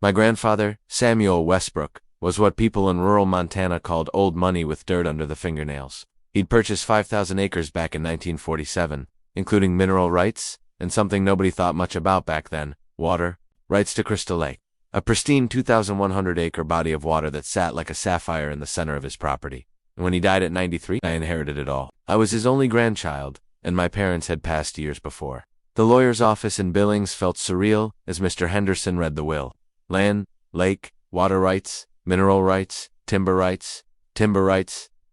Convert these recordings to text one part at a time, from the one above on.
My grandfather, Samuel Westbrook, was what people in rural Montana called old money with dirt under the fingernails. He'd purchased 5,000 acres back in 1947, including mineral rights, and something nobody thought much about back then, water, rights to Crystal Lake. A pristine 2,100-acre body of water that sat like a sapphire in the center of his property. And when he died at 93, I inherited it all. I was his only grandchild, and my parents had passed years before. The lawyer's office in Billings felt surreal as Mr. Henderson read the will. Land, lake, water rights, mineral rights, timber rights,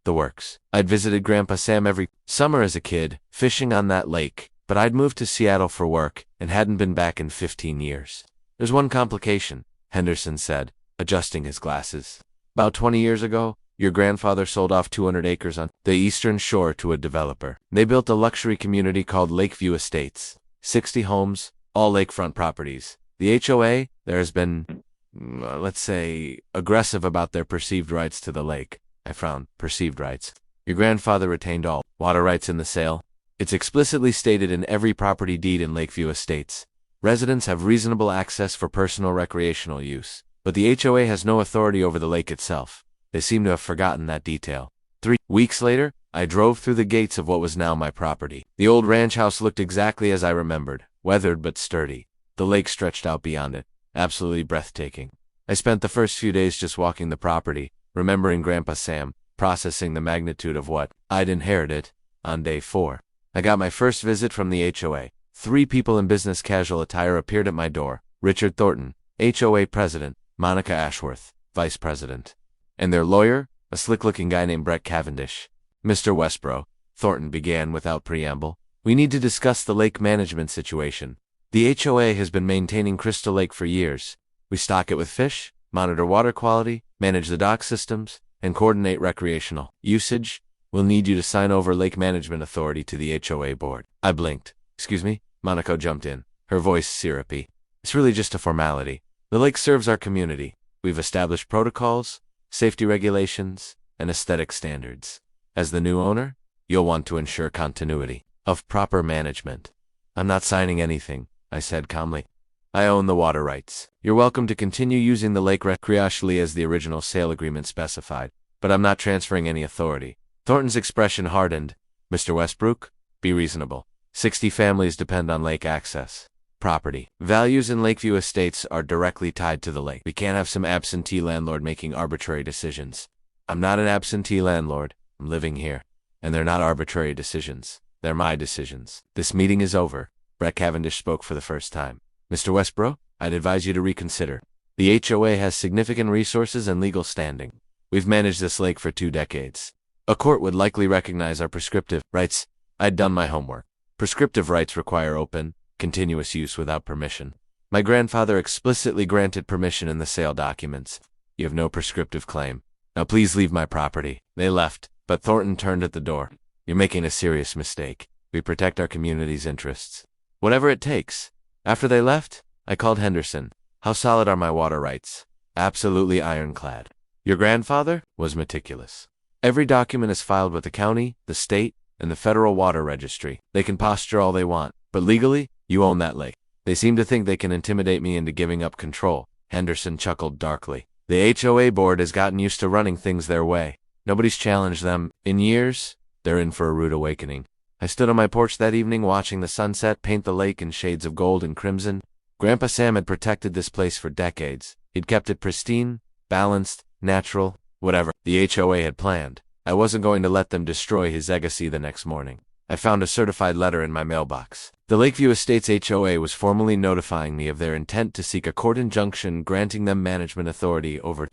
the works. I'd visited Grandpa Sam every summer as a kid, fishing on that lake, but I'd moved to Seattle for work and hadn't been back in 15 years. There's one complication, Henderson said, adjusting his glasses. About 20 years ago, your grandfather sold off 200 acres on the eastern shore to a developer. They built a luxury community called Lakeview Estates. 60 homes, all lakefront properties. The HOA, there has been, let's say, aggressive about their perceived rights to the lake. I frowned. Perceived rights. Your grandfather retained all water rights in the sale. It's explicitly stated in every property deed in Lakeview Estates. Residents have reasonable access for personal recreational use, but the HOA has no authority over the lake itself. They seem to have forgotten that detail. 3 weeks later, I drove through the gates of what was now my property. The old ranch house looked exactly as I remembered, weathered but sturdy. The lake stretched out beyond it, absolutely breathtaking. I spent the first few days just walking the property, remembering Grandpa Sam, processing the magnitude of what I'd inherited. On day 4, I got my first visit from the HOA. 3 people in business casual attire appeared at my door. Richard Thornton, HOA president, Monica Ashworth, vice president, and their lawyer, a slick-looking guy named Brett Cavendish. Mr. Westbrook, Thornton began without preamble, we need to discuss the lake management situation. The HOA has been maintaining Crystal Lake for years. We stock it with fish, monitor water quality, manage the dock systems, and coordinate recreational usage. We'll need you to sign over lake management authority to the HOA board. I blinked. Excuse me? Monica jumped in, her voice syrupy. It's really just a formality. The lake serves our community. We've established protocols, safety regulations, and aesthetic standards. As the new owner, you'll want to ensure continuity of proper management. I'm not signing anything, I said calmly. I own the water rights. You're welcome to continue using the lake recreationally as the original sale agreement specified, but I'm not transferring any authority. Thornton's expression hardened. Mr. Westbrook, be reasonable. 60 families depend on lake access. Property values in Lakeview Estates are directly tied to the lake. We can't have some absentee landlord making arbitrary decisions. I'm not an absentee landlord. I'm living here. And they're not arbitrary decisions. They're my decisions. This meeting is over. Brett Cavendish spoke for the first time. Mr. Westbrook, I'd advise you to reconsider. The HOA has significant resources and legal standing. We've managed this lake for 2 decades. A court would likely recognize our prescriptive rights. I'd done my homework. Prescriptive rights require open, continuous use without permission. My grandfather explicitly granted permission in the sale documents. You have no prescriptive claim. Now please leave my property. They left, but Thornton turned at the door. You're making a serious mistake. We protect our community's interests. Whatever it takes. After they left, I called Henderson. How solid are my water rights? Absolutely ironclad. Your grandfather was meticulous. Every document is filed with the county, the state, and the federal water registry. They can posture all they want, but legally, you own that lake. They seem to think they can intimidate me into giving up control. Henderson chuckled darkly. The HOA board has gotten used to running things their way. Nobody's challenged them. In years, they're in for a rude awakening. I stood on my porch that evening watching the sunset paint the lake in shades of gold and crimson. Grandpa Sam had protected this place for decades. He'd kept it pristine, balanced, natural, whatever the HOA had planned. I wasn't going to let them destroy his legacy the next morning. I found a certified letter in my mailbox. The Lakeview Estates HOA was formally notifying me of their intent to seek a court injunction granting them management authority over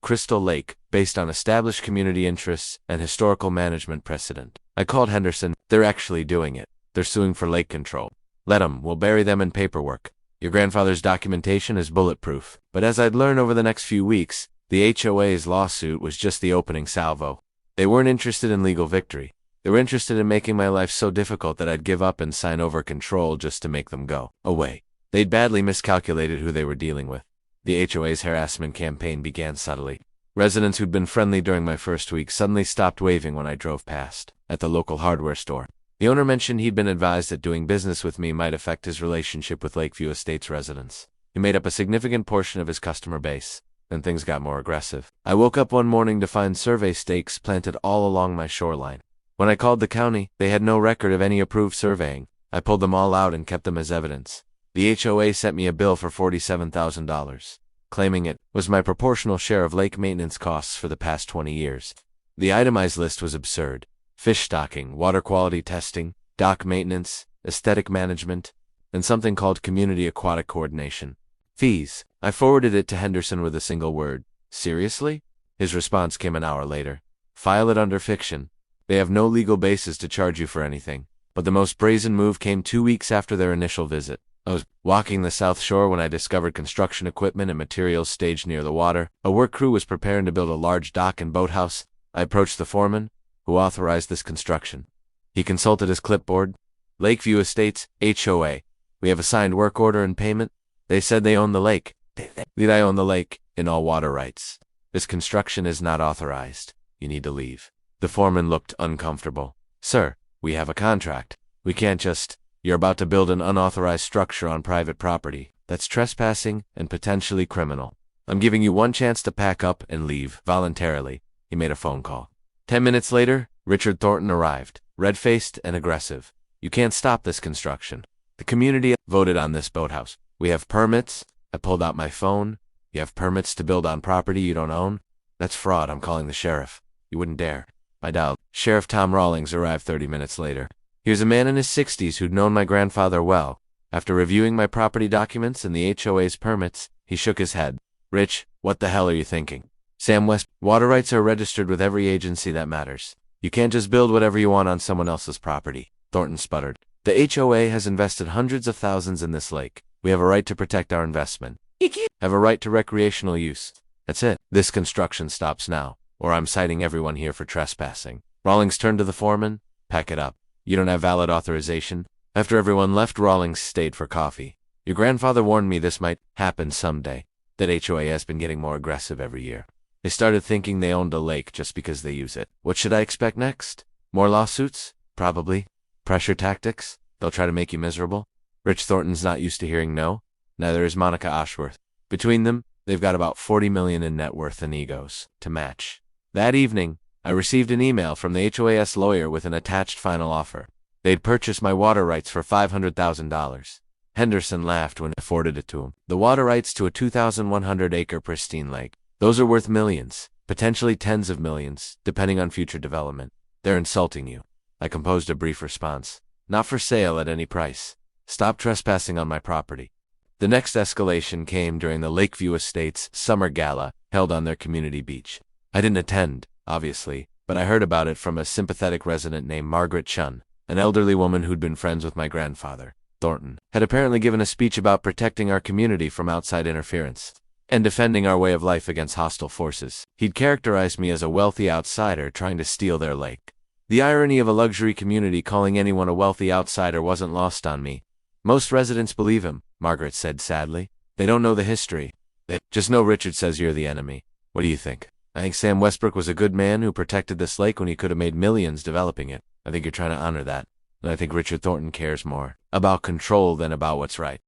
Crystal Lake, based on established community interests and historical management precedent. I called Henderson. They're actually doing it. They're suing for lake control. Let 'em. We'll bury them in paperwork. Your grandfather's documentation is bulletproof. But as I'd learn over the next few weeks, the HOA's lawsuit was just the opening salvo. They weren't interested in legal victory. They were interested in making my life so difficult that I'd give up and sign over control just to make them go away. They'd badly miscalculated who they were dealing with. The HOA's harassment campaign began subtly. Residents who'd been friendly during my first week suddenly stopped waving when I drove past. At the local hardware store, the owner mentioned he'd been advised that doing business with me might affect his relationship with Lakeview Estates residents. He made up a significant portion of his customer base. Then things got more aggressive. I woke up one morning to find survey stakes planted all along my shoreline. When I called the county, they had no record of any approved surveying. I pulled them all out and kept them as evidence. The HOA sent me a bill for $47,000, claiming it was my proportional share of lake maintenance costs for the past 20 years. The itemized list was absurd: fish stocking, water quality testing, dock maintenance, aesthetic management, and something called community aquatic coordination. Fees. I forwarded it to Henderson with a single word: seriously? His response came an hour later: file it under fiction. They have no legal basis to charge you for anything. But the most brazen move came 2 weeks after their initial visit. I was walking the South Shore when I discovered construction equipment and materials staged near the water. A work crew was preparing to build a large dock and boathouse. I approached the foreman, who authorized this construction. He consulted his clipboard. Lakeview Estates, HOA. We have a signed work order and payment. They said they own the lake. Did I own the lake in all water rights? This construction is not authorized. You need to leave. The foreman looked uncomfortable. Sir, we have a contract. We can't just... You're about to build an unauthorized structure on private property. That's trespassing and potentially criminal. I'm giving you one chance to pack up and leave voluntarily. He made a phone call. 10 minutes later, Richard Thornton arrived, red-faced and aggressive. You can't stop this construction. The community voted on this boathouse. We have permits. I pulled out my phone. You have permits to build on property you don't own? That's fraud. I'm calling the sheriff. You wouldn't dare. I dialed. Sheriff Tom Rawlings arrived 30 minutes later. He was a man in his 60s who'd known my grandfather well. After reviewing my property documents and the HOA's permits, he shook his head. Rich, what the hell are you thinking? Sam West, water rights are registered with every agency that matters. You can't just build whatever you want on someone else's property. Thornton sputtered. The HOA has invested hundreds of thousands in this lake. We have a right to protect our investment. Have a right to recreational use. That's it. This construction stops now, or I'm citing everyone here for trespassing. Rawlings turned to the foreman. Pack it up. You don't have valid authorization. After everyone left, Rawlings stayed for coffee. Your grandfather warned me this might happen someday. That HOA has been getting more aggressive every year. They started thinking they owned a lake just because they use it. What should I expect next? More lawsuits? Probably. Pressure tactics? They'll try to make you miserable? Rich Thornton's not used to hearing no. Neither is Monica Ashworth. Between them, they've got about $40 million in net worth and egos to match. That evening, I received an email from the HOAS lawyer with an attached final offer. They'd purchased my water rights for $500,000. Henderson laughed when I forwarded it to him. The water rights to a 2,100-acre pristine lake. Those are worth millions, potentially tens of millions, depending on future development. They're insulting you. I composed a brief response. Not for sale at any price. Stop trespassing on my property. The next escalation came during the Lakeview Estates Summer Gala held on their community beach. I didn't attend, obviously, but I heard about it from a sympathetic resident named Margaret Chun, an elderly woman who'd been friends with my grandfather. Thornton had apparently given a speech about protecting our community from outside interference and defending our way of life against hostile forces. He'd characterized me as a wealthy outsider trying to steal their lake. The irony of a luxury community calling anyone a wealthy outsider wasn't lost on me. Most residents believe him, Margaret said sadly. They don't know the history. They just know Richard says you're the enemy. What do you think? I think Sam Westbrook was a good man who protected this lake when he could have made millions developing it. I think you're trying to honor that. And I think Richard Thornton cares more about control than about what's right.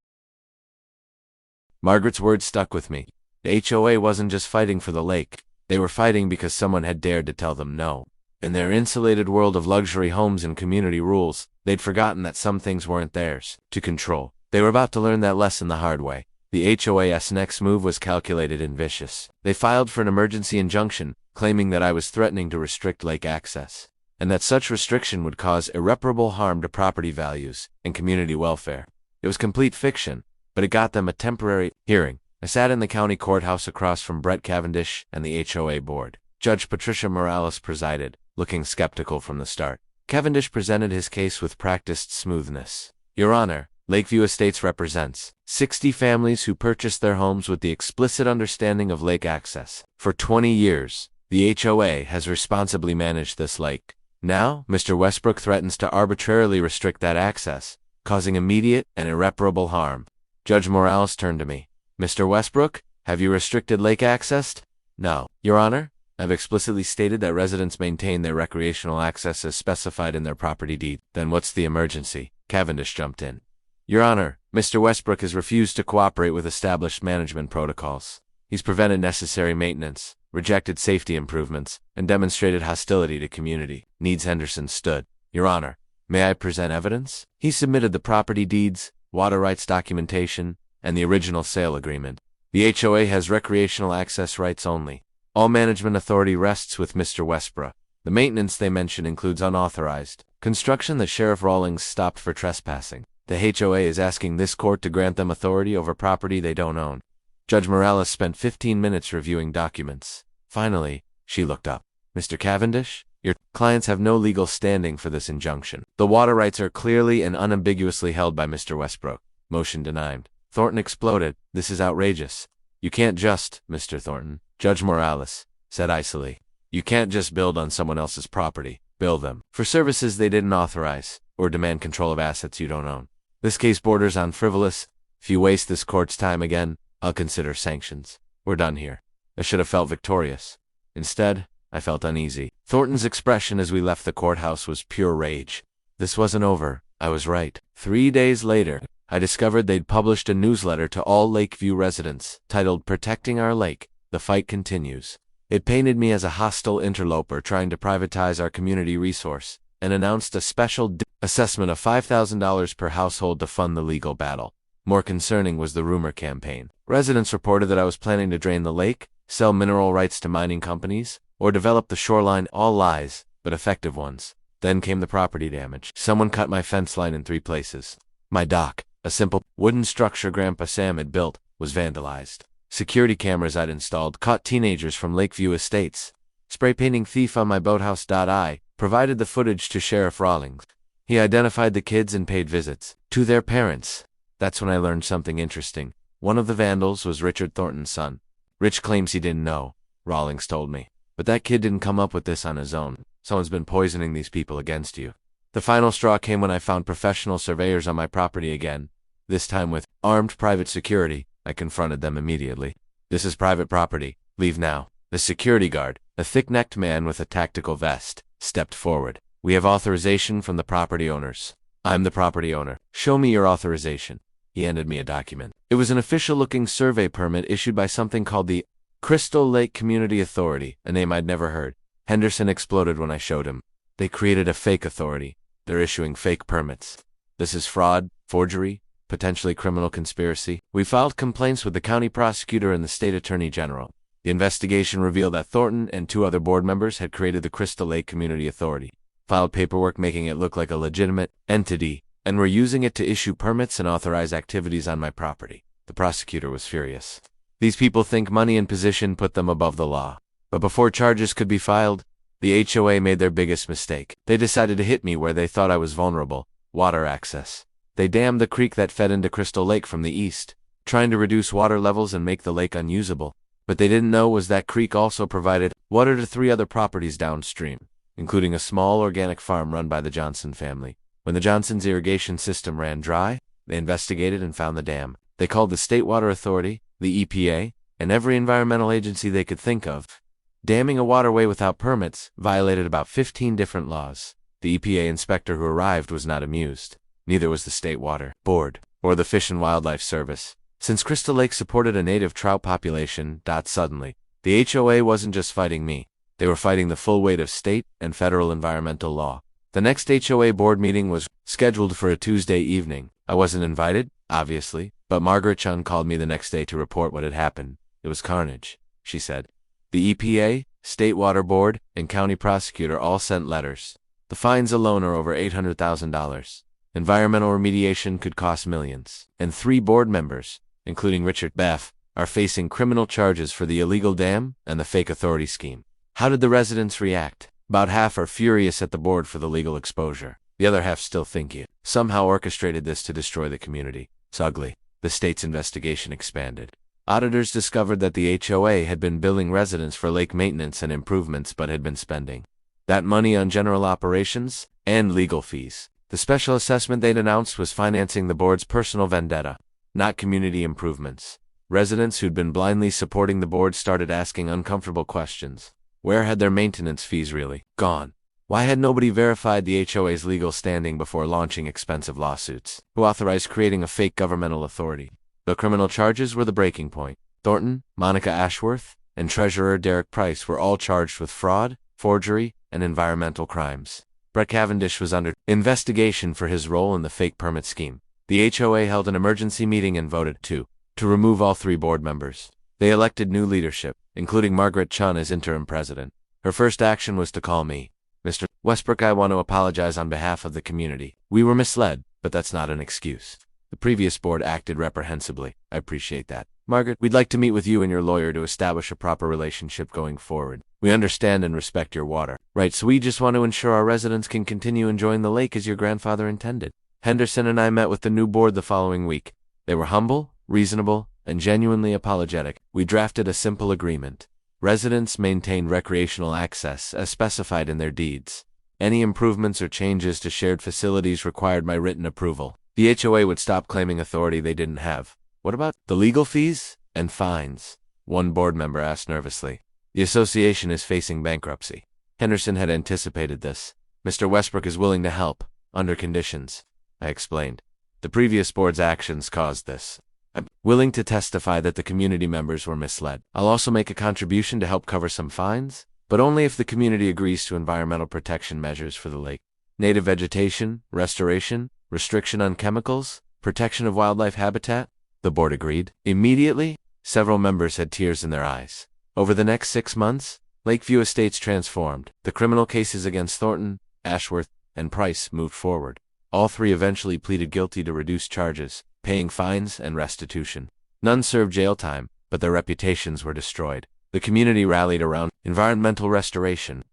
Margaret's words stuck with me. The HOA wasn't just fighting for the lake. They were fighting because someone had dared to tell them no. In their insulated world of luxury homes and community rules, they'd forgotten that some things weren't theirs to control. They were about to learn that lesson the hard way. The HOA's next move was calculated and vicious. They filed for an emergency injunction, claiming that I was threatening to restrict lake access, and that such restriction would cause irreparable harm to property values and community welfare. It was complete fiction, but it got them a temporary hearing. I sat in the county courthouse across from Brett Cavendish and the HOA board. Judge Patricia Morales presided, looking skeptical from the start. Cavendish presented his case with practiced smoothness. Your Honor, Lakeview Estates represents 60 families who purchased their homes with the explicit understanding of lake access. For 20 years, the HOA has responsibly managed this lake. Now, Mr. Westbrook threatens to arbitrarily restrict that access, causing immediate and irreparable harm. Judge Morales turned to me. Mr. Westbrook, have you restricted lake access? No, Your Honor. I've explicitly stated that residents maintain their recreational access as specified in their property deed. Then what's the emergency? Cavendish jumped in. Your Honor, Mr. Westbrook has refused to cooperate with established management protocols. He's prevented necessary maintenance, rejected safety improvements, and demonstrated hostility to community needs. Henderson stood. Your Honor, may I present evidence? He submitted the property deeds, water rights documentation, and the original sale agreement. The HOA has recreational access rights only. All management authority rests with Mr. Westbrook. The maintenance they mention includes unauthorized construction that Sheriff Rawlings stopped for trespassing. The HOA is asking this court to grant them authority over property they don't own. Judge Morales spent 15 minutes reviewing documents. Finally, she looked up. Mr. Cavendish, your clients have no legal standing for this injunction. The water rights are clearly and unambiguously held by Mr. Westbrook. Motion denied. Thornton exploded. This is outrageous. You can't just, Mr. Thornton, Judge Morales said icily. You can't just build on someone else's property. Bill them for services they didn't authorize, or demand control of assets you don't own. This case borders on frivolous. If you waste this court's time again, I'll consider sanctions. We're done here. I should have felt victorious. Instead, I felt uneasy. Thornton's expression as we left the courthouse was pure rage. This wasn't over. I was right. 3 days later, I discovered they'd published a newsletter to all Lakeview residents, titled Protecting Our Lake. The Fight Continues. It painted me as a hostile interloper trying to privatize our community resource, and announced a special assessment of $5,000 per household to fund the legal battle. More concerning was the rumor campaign. Residents reported that I was planning to drain the lake, sell mineral rights to mining companies, or develop the shoreline. All lies, but effective ones. Then came the property damage. Someone cut my fence line in 3 places. My dock, a simple wooden structure Grandpa Sam had built, was vandalized. Security cameras I'd installed caught teenagers from Lakeview Estates. Spray painting thief on my boathouse. I provided the footage to Sheriff Rawlings. He identified the kids and paid visits to their parents. That's when I learned something interesting. One of the vandals was Richard Thornton's son. Rich claims he didn't know, Rawlings told me. But that kid didn't come up with this on his own. Someone's been poisoning these people against you. The final straw came when I found professional surveyors on my property again, this time with armed private security. I confronted them immediately. This is private property. Leave now. The security guard, a thick-necked man with a tactical vest, stepped forward. We have authorization from the property owners. I'm the property owner. Show me your authorization. He handed me a document. It was an official-looking survey permit issued by something called the Crystal Lake Community Authority, a name I'd never heard. Henderson exploded when I showed him. They created a fake authority. They're issuing fake permits. This is fraud, forgery, potentially criminal conspiracy. We filed complaints with the county prosecutor and the state attorney general. The investigation revealed that Thornton and 2 other board members had created the Crystal Lake Community Authority, filed paperwork making it look like a legitimate entity, and were using it to issue permits and authorize activities on my property. The prosecutor was furious. These people think money and position put them above the law. But before charges could be filed, the HOA made their biggest mistake. They decided to hit me where they thought I was vulnerable: water access. They dammed the creek that fed into Crystal Lake from the east, trying to reduce water levels and make the lake unusable. But they didn't know was that creek also provided water to 3 other properties downstream, including a small organic farm run by the Johnson family. When the Johnson's irrigation system ran dry, they investigated and found the dam. They called the State Water Authority, the EPA, and every environmental agency they could think of. Damming a waterway without permits violated about 15 different laws. The EPA inspector who arrived was not amused. Neither was the State Water Board or the Fish and Wildlife Service. Since Crystal Lake supported a native trout population, suddenly, the HOA wasn't just fighting me. They were fighting the full weight of state and federal environmental law. The next HOA board meeting was scheduled for a Tuesday evening. I wasn't invited, obviously, but Margaret Chun called me the next day to report what had happened. It was carnage, she said. The EPA, State Water Board, and county prosecutor all sent letters. The fines alone are over $800,000. Environmental remediation could cost millions. And 3 board members, including Richard Beff, are facing criminal charges for the illegal dam and the fake authority scheme. How did the residents react? About half are furious at the board for the legal exposure. The other half still think it somehow orchestrated this to destroy the community. It's ugly. The state's investigation expanded. Auditors discovered that the HOA had been billing residents for lake maintenance and improvements but had been spending that money on general operations and legal fees. The special assessment they'd announced was financing the board's personal vendetta, not community improvements. Residents who'd been blindly supporting the board started asking uncomfortable questions. Where had their maintenance fees really gone? Why had nobody verified the HOA's legal standing before launching expensive lawsuits? Who authorized creating a fake governmental authority? The criminal charges were the breaking point. Thornton, Monica Ashworth, and Treasurer Derek Price were all charged with fraud, forgery, and environmental crimes. Brett Cavendish was under investigation for his role in the fake permit scheme. The HOA held an emergency meeting and voted to remove all 3 board members. They elected new leadership, including Margaret Chun as interim president. Her first action was to call me. Mr. Westbrook, I want to apologize on behalf of the community. We were misled, but that's not an excuse. The previous board acted reprehensibly. I appreciate that. Margaret, we'd like to meet with you and your lawyer to establish a proper relationship going forward. We understand and respect your water. Right, so we just want to ensure our residents can continue enjoying the lake as your grandfather intended. Henderson and I met with the new board the following week. They were humble, reasonable, and genuinely apologetic. We drafted a simple agreement. Residents maintain recreational access as specified in their deeds. Any improvements or changes to shared facilities required my written approval. The HOA would stop claiming authority they didn't have. What about the legal fees and fines? One board member asked nervously. The association is facing bankruptcy. Henderson had anticipated this. Mr. Westbrook is willing to help, under conditions. I explained. The previous board's actions caused this. I'm willing to testify that the community members were misled. I'll also make a contribution to help cover some fines, but only if the community agrees to environmental protection measures for the lake. Native vegetation, restoration, restriction on chemicals, protection of wildlife habitat. The board agreed. Immediately, several members had tears in their eyes. Over the next 6 months, Lakeview Estates transformed. The criminal cases against Thornton, Ashworth, and Price moved forward. All 3 eventually pleaded guilty to reduced charges, paying fines and restitution. None served jail time, but their reputations were destroyed. The community rallied around environmental restoration.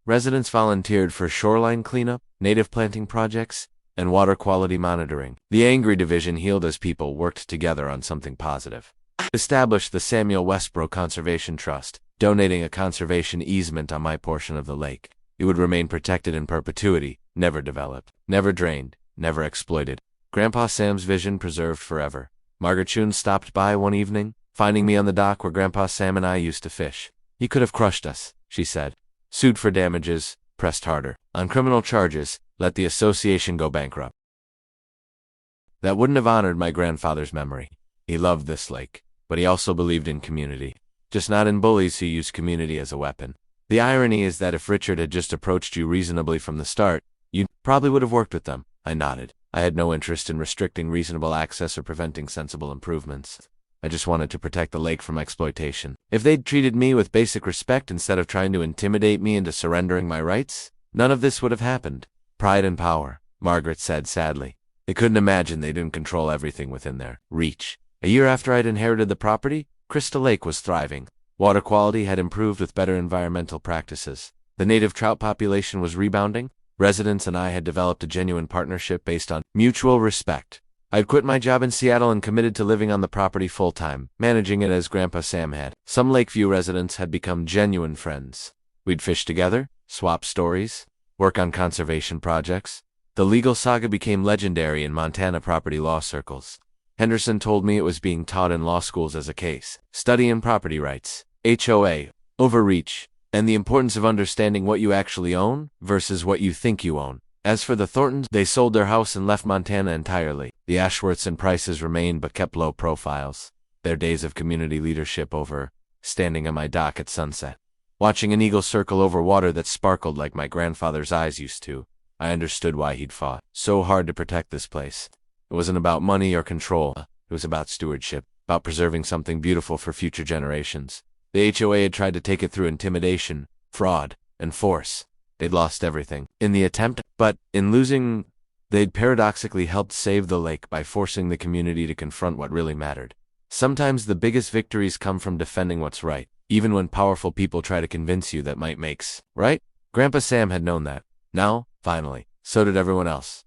Residents volunteered for shoreline cleanup, native planting projects, and water quality monitoring. The angry division healed as people worked together on something positive. Established the Samuel Westbrook Conservation Trust, donating a conservation easement on my portion of the lake. It would remain protected in perpetuity, never developed, never drained, never exploited. Grandpa Sam's vision preserved forever. Margaret Chun stopped by one evening, finding me on the dock where Grandpa Sam and I used to fish. He could have crushed us, she said. Sued for damages, pressed harder. On criminal charges, let the association go bankrupt. That wouldn't have honored my grandfather's memory. He loved this lake, but he also believed in community. Just not in bullies who use community as a weapon. The irony is that if Richard had just approached you reasonably from the start, you probably would have worked with them. I nodded. I had no interest in restricting reasonable access or preventing sensible improvements. I just wanted to protect the lake from exploitation. If they'd treated me with basic respect instead of trying to intimidate me into surrendering my rights, none of this would have happened. Pride and power, Margaret said sadly. They couldn't imagine they didn't control everything within their reach. A year after I'd inherited the property, Crystal Lake was thriving. Water quality had improved with better environmental practices. The native trout population was rebounding. Residents and I had developed a genuine partnership based on mutual respect. I'd quit my job in Seattle and committed to living on the property full-time, managing it as Grandpa Sam had. Some Lakeview residents had become genuine friends. We'd fish together, swap stories, work on conservation projects. The legal saga became legendary in Montana property law circles. Henderson told me it was being taught in law schools as a case study in property rights, HOA, overreach, and the importance of understanding what you actually own versus what you think you own. As for the Thorntons, they sold their house and left Montana entirely. The Ashworths and Prices remained but kept low profiles. Their days of community leadership over, standing on my dock at sunset, watching an eagle circle over water that sparkled like my grandfather's eyes used to. I understood why he'd fought so hard to protect this place. It wasn't about money or control. It was about stewardship, about preserving something beautiful for future generations. The HOA had tried to take it through intimidation, fraud, and force. They'd lost everything in the attempt, but in losing, they'd paradoxically helped save the lake by forcing the community to confront what really mattered. Sometimes the biggest victories come from defending what's right, even when powerful people try to convince you that might makes right. Grandpa Sam had known that. Now, finally, so did everyone else.